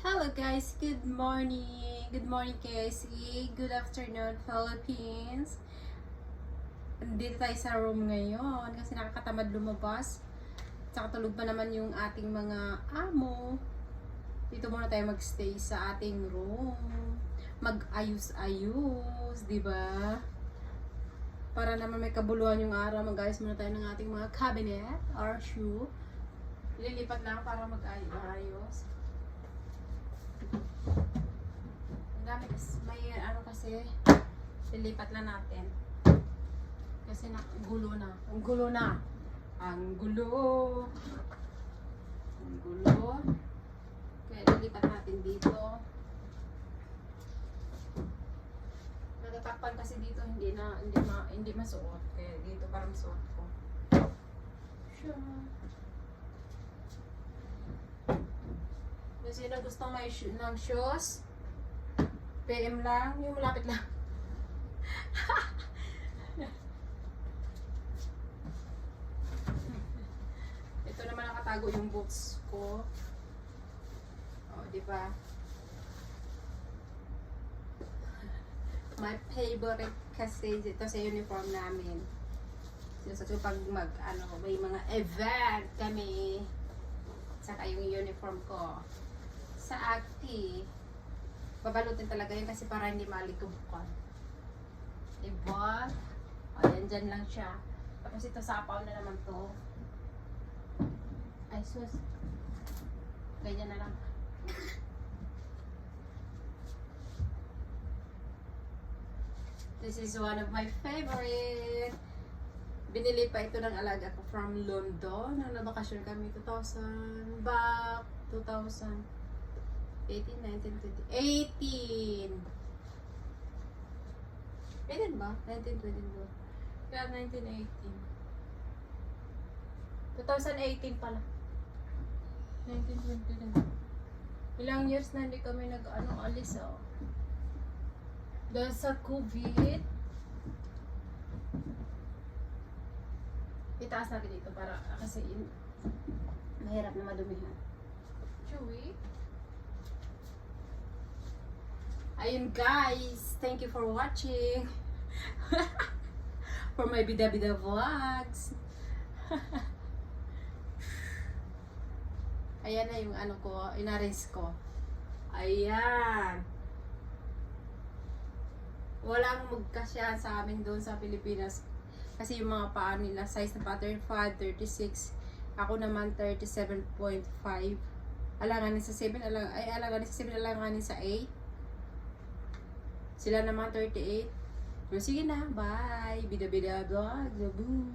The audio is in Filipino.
Hello guys, good morning. Good morning KSE. Good afternoon Philippines. Dito tayo sa room ngayon kasi nakakatamad lumabas. Tsaka tulog pa naman yung ating mga amo. Dito muna tayo magstay sa ating room. Mag-ayos-ayos, di ba? Para naman may kabuluhan yung araw, mag-ayos muna tayo ng ating mga cabinet or shoe. Lilipat lang para mag-ayos. Ang dami kasi, may ano kasi, lilipat lang natin. Kasi ang gulo na. Ang gulo na. Ang gulo. Ang gulo. Kaya lilipat natin dito. Natatakpan kasi dito, hindi masuot. Kaya dito para masuot ko. Sure. Kung sino gustong may ng shoes, PM lang, yung malapit lang. Ito naman nakatago yung boots ko. Oh, di ba? My favorite kasi dito sa uniform namin. So pag may mga event kami, saka yung uniform ko sa Acti, babalutin talaga yun kasi para hindi malikubukan. Diba? O, yan dyan lang siya. Tapos ito sapaw na naman to. Ay, sus. Ganyan na lang. This is one of my favorite. Binili pa ito ng alaga ko from London. Nung nabakasyon kami, 2000, back 2000. 18, 19, 20. 18 ba? 19, 20. Kaya 19, 18. 2018 pala. 19, 20. Ilang years na hindi kami alis oh. Dahil sa COVID. Itaas natin dito para kasi mahirap na madumihan. Chewy. Ayun guys, thank you for watching. For my bida-bida vlogs. Ayan na yung ko, inaris ko. Ayan. Walang magkasya sa amin doon sa Pilipinas. Kasi yung mga paa nila, size na pattern 5, 36. Ako naman 37.5. Alanganin sa 7, alanganin sa 7, alanganin sa 8. Sila naman 38. So, sige na. Bye. Bida-bida vlog. Boo.